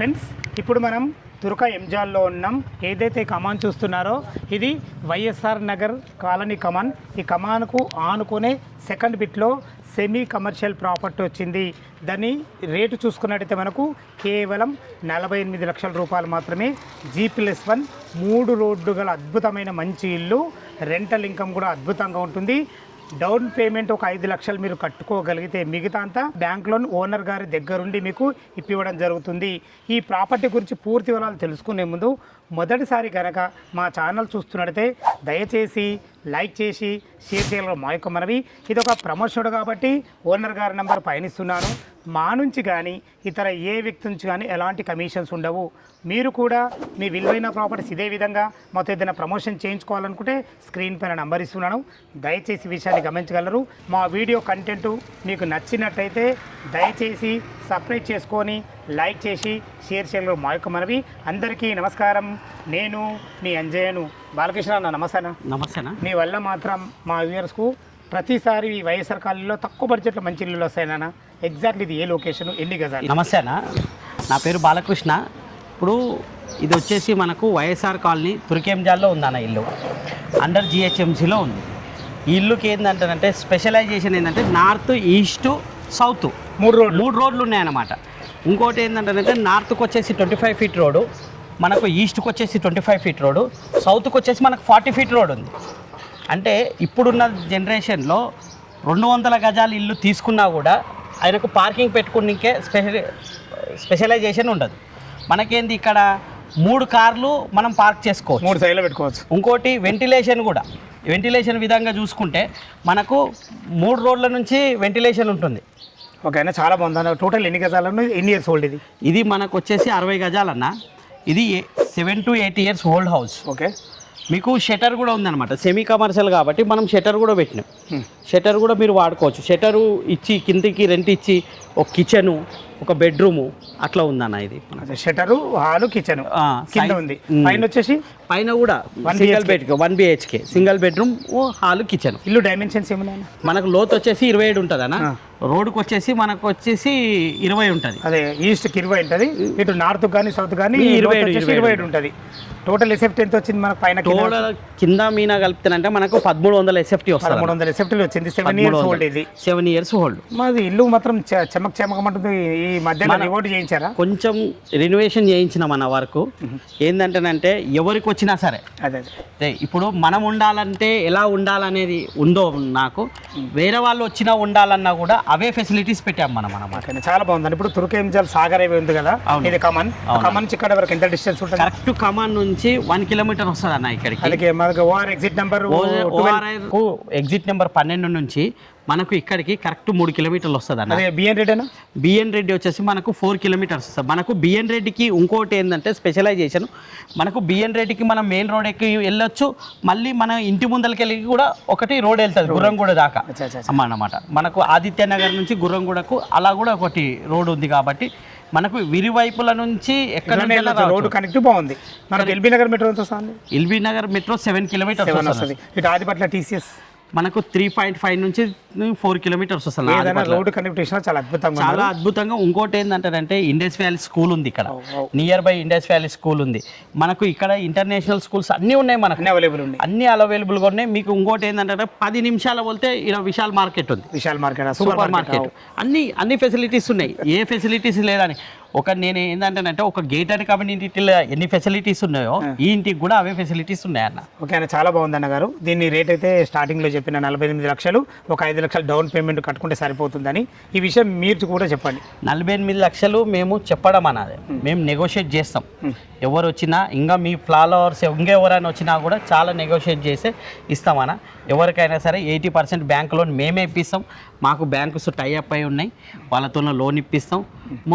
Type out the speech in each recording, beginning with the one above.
Friends, ఇప్పుడు మనం తురక ఎంజాల్లో ఉన్నాం. ఏదైతే కమాన్ చూస్తున్నారో ఇది వైఎస్ఆర్ నగర్ కాలనీ కమాన్. ఈ కమాన్కు ఆనుకునే సెకండ్ బిట్లో సెమీ కమర్షియల్ ప్రాపర్టీ వచ్చింది. దాని రేటు చూసుకున్నట్టయితే మనకు కేవలం 48 లక్షల రూపాయలు మాత్రమే. G+1 3 రోడ్లు గల అద్భుతమైన మంచి ఇల్లు. రెంటల్ ఇన్కమ్ కూడా అద్భుతంగా ఉంటుంది. డౌన్ పేమెంట్ ఒక 5 లక్షలు మీరు కట్టుకోగలిగితే మిగతా అంతా బ్యాంక్ లోన్ ఓనర్ గారి దగ్గరుండి మీకు ఇప్పివ్వడం జరుగుతుంది. ఈ ప్రాపర్టీ గురించి పూర్తి వివరాలు తెలుసుకునే ముందు మొదటిసారి కనుక మా ఛానల్ చూస్తున్నట్టయితే దయచేసి లైక్ చేసి షేర్ చేయాలి మా యొక్క మనవి. ఇది ఒక ప్రమోషన్ కాబట్టి ఓనర్ గారి నెంబర్ పయనిస్తున్నాను. మా నుంచి కానీ ఇతర ఏ వ్యక్తి నుంచి కానీ ఎలాంటి కమిషన్స్ ఉండవు. మీరు కూడా మీ విలువైన ప్రాపర్టీస్ ఇదే విధంగా మాతో ఏదైనా ప్రమోషన్ చేయించుకోవాలనుకుంటే స్క్రీన్ పైన నంబర్ ఇస్తున్నాను. దయచేసి విషయాన్ని గమనించగలరు. మా వీడియో కంటెంట్ మీకు నచ్చినట్టయితే దయచేసి సబ్స్క్రైబ్ చేసుకొని లైక్ చేసి షేర్ చేయగలరు మా యొక్క మనవి. అందరికీ నమస్కారం. నేను మీ అంజయ్యను. బాలకృష్ణ అన్న నమస్తేనా. నమస్తేనా. మీ వల్ల మాత్రం మా వ్యూవర్స్కు ప్రతిసారి ఈ వైఎస్ఆర్ కాలనీలో తక్కువ బడ్జెట్లో మంచి ఇల్లులు వస్తాయన్నా. ఎగ్జాక్ట్లీ ఇది ఏ లొకేషన్, ఎన్ని గజాలు? నమస్తే అన్న, నా పేరు బాలకృష్ణ. ఇప్పుడు ఇది వచ్చేసి మనకు వైఎస్ఆర్ కాలనీ తుర్కేంజాల్లో ఉందన్న ఇల్లు. అండర్ GHMCలో ఉంది. ఈ ఇల్లుకి ఏంటంటే స్పెషలైజేషన్ ఏంటంటే నార్త్ ఈస్ట్ సౌత్ 3 రోడ్లు ఉన్నాయన్నమాట. ఇంకోటి ఏంటంటే నార్త్కి వచ్చేసి 25 ఫీట్ రోడ్డు, మనకు ఈస్ట్కి వచ్చేసి 25 ఫీట్ రోడ్డు, సౌత్కి వచ్చేసి మనకు 40 ఫీట్ రోడ్ ఉంది. అంటే ఇప్పుడున్న జనరేషన్లో 200 గజాల ఇల్లు తీసుకున్నా కూడా ఆయనకు పార్కింగ్ పెట్టుకునికే స్పెషలైజేషన్ ఉండదు. మనకేంది ఇక్కడ 3 కార్లు మనం పార్క్ చేసుకోవచ్చు, 3 సైడ్లో పెట్టుకోవచ్చు. ఇంకోటి వెంటిలేషన్ కూడా, వెంటిలేషన్ విధంగా చూసుకుంటే మనకు 3 రోడ్ల నుంచి వెంటిలేషన్ ఉంటుంది. ఓకేనా, చాలా బాగుంది. టోటల్ ఎన్ని గజాలను, ఎన్ని ఇయర్స్ ఓల్డ్ ఇది? ఇది మనకు వచ్చేసి 60 గజాలన్న. ఇది 7 to 8 years old house. Okay, మీకు షటర్ కూడా ఉందన్నమాట. సెమీ కమర్షియల్ కాబట్టి మనం షటర్ కూడా పెట్టినాం. షటర్ కూడా మీరు వాడుకోవచ్చు. షటరు ఇచ్చి కిందికి రెంట్ ఇచ్చి ఒక కిచెను, ఒక బెడ్రూము అట్లా ఉందన్న. ఇది షటరు, హాలు, కిచెన్ కింద ఉంది. పైన వచ్చేసి పైన కూడా single bed 1 BHK single bedroom, hall, kitchen. ఇల్లు డైమెన్షన్స్ ఏమున్నాయి? మనకు లోతు వచ్చేసి 27 ఉంటుంది అన్న. రోడ్డుకి వచ్చేసి మనకు వచ్చేసి 20 ఉంటుంది. అదే ఈస్ట్కి 20 ఉంటుంది, ఇటు నార్త్ కానీ సౌత్ కానీ 27 ఉంటుంది. టోటల్ ఎసెఫ్టీ ఎంత వచ్చింది మనకు? పైన కింద మీనా కలిపితేనంటే మనకు 1300 ఎస్ఎఫ్టీ వస్తుంది. 1300 ఎసెఫ్టీ వచ్చింది. 7 ఇయర్స్ ఓల్డ్ ఇది. 7 ఇయర్స్ ఓల్డ్. మాది ఇల్లు మాత్రం చెమకమంటుంది. ఈ మధ్యలో రివోర్డ్ చేయించారా? కొంచెం రెనోవేషన్ చేయించినాం అన్న వరకు. ఏంటంటేనంటే ఎవరికి వచ్చినా సరే అదే ఇప్పుడు మనం ఉండాలంటే ఎలా ఉండాలనేది ఉందో నాకు, వేరే వాళ్ళు వచ్చినా ఉండాలన్నా కూడా అవే ఫెసిలిటీస్ పెట్టాం మనం అన్నమాట. చాలా బాగుంది. ఇప్పుడు తుర్కేంజల్ సాగర్ అవి ఉంది కదా, ఇది కమాన్. కమాన్ నుంచి ఇక్కడ వరకు ఎంత డిస్టెన్స్ ఉంటుంది? కరెక్ట్ కమాన్ నుంచి 1 కిలోమీటర్ వస్తుంది అన్న ఇక్కడికి. OR exit number, exit number 12 నుంచి మనకు ఇక్కడికి కరెక్ట్ 3 కిలోమీటర్లు వస్తుంది అన్న. బిఎన్ రెడ్డి వచ్చేసి మనకు 4 కిలోమీటర్స్ వస్తుంది. మనకు బిఎన్ రెడ్డికి ఇంకోటి ఏంటంటే స్పెషలైజేషన్, మనకు బిఎన్ రెడ్డికి మనం మెయిన్ రోడ్ ఎక్కి వెళ్ళొచ్చు, మళ్ళీ మన ఇంటి ముందరికి వెళ్ళి కూడా ఒకటి రోడ్ వెళ్తుంది గుర్రంగూడ దాకా అన్నమాట. మనకు ఆదిత్య నగర్ నుంచి గుర్రంగూడకు అలా కూడా ఒకటి రోడ్ ఉంది కాబట్టి మనకు విరివైపుల నుంచి ఎక్కడ రోడ్ కనెక్ట్ బాగుంది. మనకు ఎల్బీ నగర్ మెట్రో ఎంత వస్తుంది? ఎల్బీ నగర్ మెట్రో 7 కిలోమీటర్స్ వస్తుంది. ఇటు ఆదిపట్ల TCS మనకు 3.5 నుంచి 4 కిలోమీటర్స్ వస్తుంది. రోడ్ కనెక్టివిటీ చాలా అద్భుతంగా, చాలా అద్భుతంగా. ఇంకోటి ఏంటంటే ఇండస్ వ్యాలీ స్కూల్ ఉంది ఇక్కడ, near by Indus valley school ఉంది. మనకు ఇక్కడ ఇంటర్నేషనల్ స్కూల్స్ అన్నీ ఉన్నాయి, మనకు అన్ని అవైలబుల్గా ఉన్నాయి. మీకు ఇంకోటి ఏంటంటే 10 నిమిషాల వెళ్తే ఇక్కడ విశాల్ మార్కెట్ ఉంది. విశాల్ మార్కెట్, సూపర్ మార్కెట్, అన్ని ఫెసిలిటీస్ ఉన్నాయి. ఏ ఫెసిలిటీస్ లేదని నేను ఏంటంటే ఒక గేటెడ్ కమ్యూనిటీలో ఎన్ని ఫెసిలిటీస్ ఉన్నాయో ఈ ఇంటికి కూడా అవే ఫెసిలిటీస్ ఉన్నాయన్న. ఓకే అన్న, చాలా బాగుంది అన్న గారు. దీన్ని రేట్ అయితే స్టార్టింగ్లో చెప్పిన 48 లక్షలు, ఒక 5 లక్షలు డౌన్ పేమెంట్ కట్టుకుంటే సరిపోతుందని. ఈ విషయం మీరు కూడా చెప్పండి. 48 లక్షలు మేము చెప్పడం అన్నది, మేము నెగోషియేట్ చేస్తాం. ఎవరు వచ్చినా ఇంకా మీ ఫ్లావర్స్ ఇంకెవరైనా వచ్చినా కూడా చాలా నెగోషియేట్ చేసి ఇస్తామన్నా. ఎవరికైనా సరే 80% బ్యాంక్ లోన్ మేమే ఇప్పిస్తాం. మాకు బ్యాంకుస్ టైఅప్ అయి ఉన్నాయి, వాళ్ళతో లోన్ ఇప్పిస్తాం.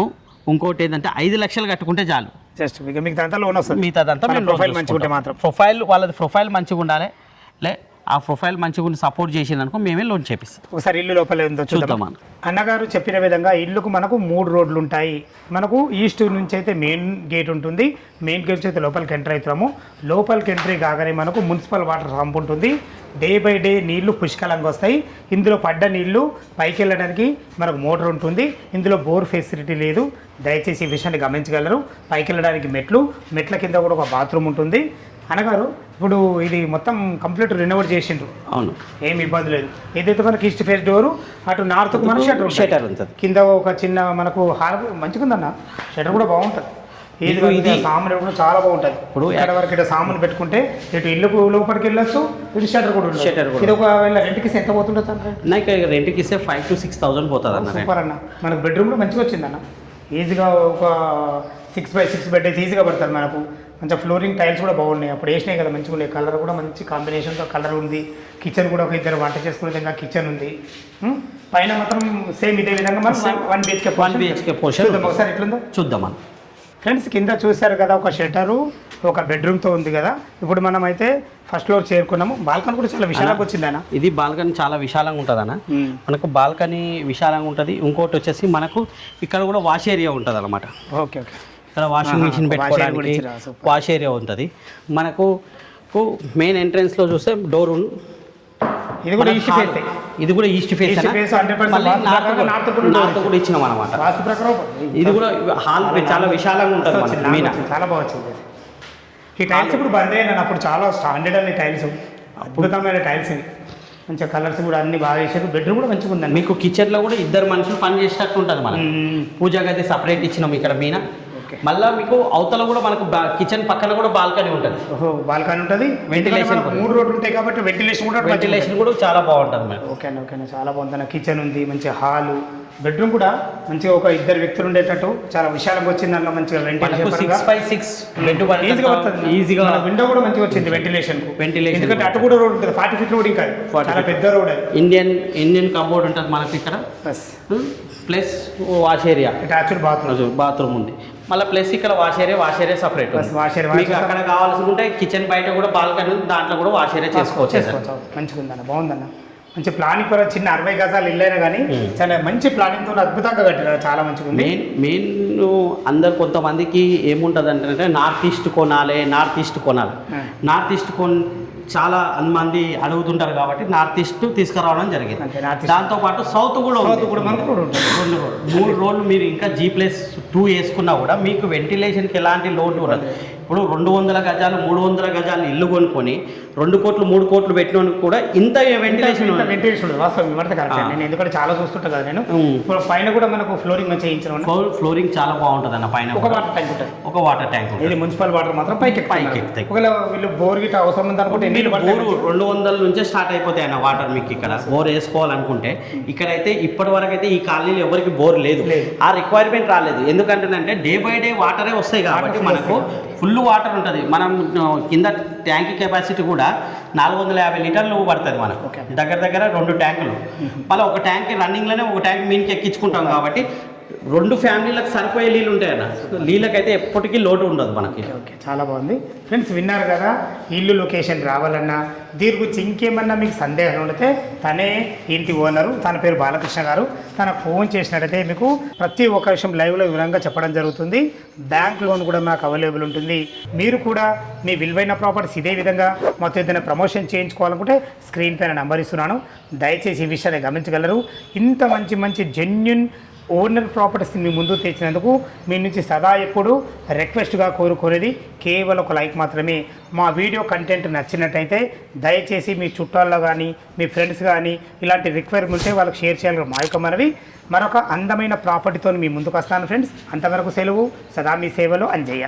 ఇంకోటి ఏంటంటే 5 లక్షలు కట్టుకుంటే చాలు, జస్ట్ మిగతాదంతా లోన్ వస్తుంది. మిగతాదంతా ప్రొఫైల్ మంచిగా ఉంటే మాత్రం, వాళ్ళది ప్రొఫైల్ మంచిగా ఉండాలి. ఆ ప్రొఫైల్ మంచిగా సపోర్ట్ చేసిందనుకో మేమే లోన్ చేపిస్తాం. ఒకసారి ఇల్లు లోపల ఉందో చూద్దాం. అన్నగారు చెప్పిన విధంగా ఇల్లుకు మనకు 3 రోడ్లు ఉంటాయి. మనకు ఈస్ట్ నుంచి అయితే మెయిన్ గేట్ ఉంటుంది. మెయిన్ గేట్ అయితే లోపలికి ఎంటర్ అవుతాము. లోపలికి ఎంట్రీ కాగానే మనకు మున్సిపల్ వాటర్ పంప్ ఉంటుంది. డే బై డే నీళ్లు పుష్కలంగా వస్తాయి. ఇందులో పడ్డ నీళ్లు పైకి వెళ్ళడానికి మనకు మోటార్ ఉంటుంది. ఇందులో బోర్ ఫెసిలిటీ లేదు. దయచేసి ఈ విషయాన్ని గమనించగలరు. పైకి వెళ్ళడానికి మెట్ల కింద కూడా ఒక బాత్రూమ్ ఉంటుంది. అనగారు ఇప్పుడు ఇది మొత్తం కంప్లీట్ రెనోవేట్ చేసిండ్రు. అవును, ఏమి ఇబ్బంది లేదు. ఏదైతే మనకి ఈస్ట్ ఫేస్ డోరు, అటు నార్త్కు మనకు షటర్ ఉంటుంది. కింద ఒక చిన్న మనకు హాల్ మంచిగా ఉందన్న. షటర్ కూడా బాగుంటుంది. ఇది సామాన్ కూడా చాలా బాగుంటుంది. ఇప్పుడు ఇక్కడ వరకు ఇటు సామాన్ పెట్టుకుంటే ఇటు ఇల్లుకు లోపలికి వెళ్ళొచ్చు, ఇటు షటర్ కూడా ఉంటుంది. షటర్ ఇది ఒకవేళ రెంట్కి ఎంత పోతుంటుంది అన్న? రెంట్కి ఇస్తే 5,000 to 6,000 పోతుంది అన్న. సూపర్ అన్న. మనకు బెడ్రూమ్ కూడా మంచిగా వచ్చిందన్న. ఈజీగా ఒక 6x6 బెడ్ అయితే ఈజీగా పడుతుంది మనకు. మంచిగా ఫ్లోరింగ్ టైల్స్ కూడా బాగున్నాయి. అప్పుడు వేసినాయి కదా, మంచిగా ఉన్నాయి. కలర్ కూడా మంచి కాంబినేషన్తో కలర్ ఉంది. కిచెన్ కూడా ఒక ఇద్దరు వంట చేసుకునే విధంగా కిచెన్ ఉంది. పైన మాత్రం సేమ్ ఇదే విధంగా మనం 1 BHK పోర్షన్ ఒకసారి ఎట్లుందో చూద్దాం. ఫ్రెండ్స్ కింద చూశారు కదా, ఒక షట్టరు ఒక బెడ్రూమ్తో ఉంది కదా. ఇప్పుడు మనం అయితే ఫస్ట్ ఫ్లోర్ చేరుకున్నాము. బాల్కనీ కూడా చాలా విశాలంగా వచ్చింది అన్న. ఇది బాల్కనీ చాలా విశాలంగా ఉంటుంది అన్న. మనకు బాల్కనీ విశాలంగా ఉంటుంది. ఇంకోటి వచ్చేసి మనకు ఇక్కడ కూడా వాష్ ఏరియా ఉంటుంది అన్నమాట. Okay okay. ఇక్కడ వాషింగ్ మిషన్ పెట్టుకోవడానికి వాష్ ఏరియా ఉంటుంది. మనకు మెయిన్ ఎంట్రన్స్లో చూస్తే డోర్ ఇది కూడా ఈస్ట్ ఫేస్. ఇది కూడా ఈస్ట్ ఫేస్ నార్త్ కూడా ఇచ్చినాం అనమాట. ఇది కూడా హాల్ చాలా విశాలంగా ఉంటుంది. చాలా బాగా వచ్చింది. ఈ టైల్స్ ఇప్పుడు బంద్ అయినా, అప్పుడు చాలా స్టాండర్డ్ అని టైల్స్, అద్భుతమైన టైల్స్. మంచిగా కలర్స్ కూడా అన్ని బాగా వేసారు. బెడ్రూమ్ కూడా మంచిగా ఉందండి. మీకు కిచెన్లో కూడా 2 మనుషులు పని చేసేటట్టు ఉంటుంది. మనం పూజా గది సపరేట్ ఇచ్చినాం ఇక్కడ మీన. మళ్ళీ మీకు అవతల కూడా మనకు కిచెన్ పక్కన కూడా బాల్కనీ ఉంటుంది. బాల్కనీ ఉంటుంది. వెంటిలేషన్ 3 రోడ్లు ఉంటాయి కాబట్టి వెంటిలేషన్ కూడా చాలా బాగుంటుంది. ఓకేనా ఓకేనా, చాలా బాగుంది. కిచెన్ ఉంది, మంచి హాలు. బెడ్రూమ్ కూడా మంచిగా ఒక 2 వ్యక్తులు ఉండేటట్టు చాలా విశాలంగా వచ్చింది. దాంట్లో మంచిగా వెంటిలేషన్ 6x6 ఈజీగా. విండో కూడా మంచిగా వచ్చింది వెంటిలేషన్. ఎందుకంటే అటు కూడా రోడ్ ఉంటుంది, 40 feet రోడ్. ఇంకా చాలా పెద్ద రోడ్. ఇండియన్ కంపౌండ్ ఉంటుంది మనకి ఇక్కడ. Plus wash area, attached bathroom ఉంది. మళ్ళీ ప్లస్ ఇక్కడ వాష్ ఏరియా సపరేట్. మీకు అక్కడ కావాల్సింటే కిచెన్ బయట కూడా బాల్కనీ ఉంది, దాంట్లో కూడా వాష్ ఏరియా చేసుకోవచ్చు. మంచిగా ఉందన్న, బాగుందన్న. మంచి ప్లానింగ్ కూడా. చిన్న 60 గజాలు ఇల్లైనా కానీ చాలా మంచి ప్లానింగ్తో అద్భుతంగా కట్టినారు. చాలా మంచిగా ఉంది. మెయిన్ అందరు కొంతమందికి ఏముంటుంది అంటే నార్త్ ఈస్ట్ కొనాలి. నార్త్ ఈస్ట్ చాలా మంది అడుగుతుంటారు కాబట్టి నార్త్ ఈస్ట్ తీసుకురావడం జరిగింది. దాంతోపాటు సౌత్ కూడా మనకు 3 రోడ్లు మీరు ఇంకా G+2 వేసుకున్నా కూడా మీకు వెంటిలేషన్కి ఎలాంటి లోటు ఉండదు. ఇప్పుడు 200 గజాలు 300 గజాలు ఇల్లు కొనుక్కొని 2 కోట్లు 3 కోట్లు పెట్టినోనికి కూడా ఇంత వెంటిలేషన్ వాస్తవం. నేను ఎందుకంటే చాలా చూస్తుంటా కదా నేను. పైన కూడా మనకు ఫ్లోరింగ్ మంచిగా చేయించడం. ఫ్లోరింగ్ చాలా బాగుంటుంది అన్న. పైన ఒక వాటర్ ట్యాంక్ ఉంటుంది. ఒక వాటర్ ట్యాంక్. ఇది మున్సిపల్ వాటర్ మాత్రం పైకి ఎక్కుతాయి. ఒకవేళ వీళ్ళు బోర్ గిట్ట అవసరం ఉంది అనుకుంటే 200 నుంచే స్టార్ట్ అయిపోతాయి అన్న వాటర్. మీకు ఇక్కడ బోర్ వేసుకోవాలనుకుంటే ఇక్కడైతే ఇప్పటి వరకు అయితే ఈ కాలనీలో ఎవరికి బోర్ లేదు. ఆ రిక్వైర్మెంట్ రాలేదు. ఎందుకంటే డే బై డే వాటరే వస్తాయి కాబట్టి మనకు ఫుల్ వాటర్ ఉంటుంది. మనం కింద ట్యాంక్ కెపాసిటీ కూడా 450 లీటర్లు పడుతుంది మనకు. దగ్గర 2 ట్యాంకులు. మళ్ళీ ఒక ట్యాంక్ రన్నింగ్లోనే ఒక ట్యాంక్ మీన్కి ఎక్కించుకుంటాం కాబట్టి 2 ఫ్యామిలీలకు సరిపోయే నీళ్ళు ఉంటాయన్న. నీళ్ళకైతే ఎప్పటికీ లోటు ఉండదు మనకి. ఓకే, చాలా బాగుంది. ఫ్రెండ్స్ విన్నారు కదా, ఇల్లు లొకేషన్ రావాలన్నా దీని గురించి ఇంకేమన్నా మీకు సందేహాలు ఉంటే తనే ఇంటి ఓనరు. తన పేరు బాలకృష్ణ గారు. తనకు ఫోన్ చేసినట్టయితే మీకు ప్రతి ఒక్క విషయం లైవ్లో వివరంగా చెప్పడం జరుగుతుంది. బ్యాంక్ లోన్ కూడా మాకు అవైలబుల్ ఉంటుంది. మీరు కూడా మీ విలువైన ప్రాపర్టీస్ ఇదే విధంగా మొత్తం ఏదైనా ప్రమోషన్ చేయించుకోవాలనుకుంటే స్క్రీన్ పైన నెంబర్ ఇస్తున్నాను. దయచేసి ఈ విషయాన్ని గమనించగలరు. ఇంత మంచి జెన్యున్ ఓనర్ ప్రాపర్టీస్ని మీ ముందు తెచ్చినందుకు మీ నుంచి సదా ఎప్పుడు రిక్వెస్ట్గా కోరుకునేది కేవలం ఒక లైక్ మాత్రమే. మా వీడియో కంటెంట్ నచ్చినట్టయితే దయచేసి మీ చుట్టాల్లో కానీ మీ ఫ్రెండ్స్ కానీ ఇలాంటి రిక్వైర్మెంట్ ఉంటే వాళ్ళకి షేర్ చేయాలి. మా యొక్క మనవి. మరొక అందమైన ప్రాపర్టీతో మీ ముందుకు వస్తాను ఫ్రెండ్స్. అంతవరకు సెలవు. సదా మీ సేవలో అంజయ్య.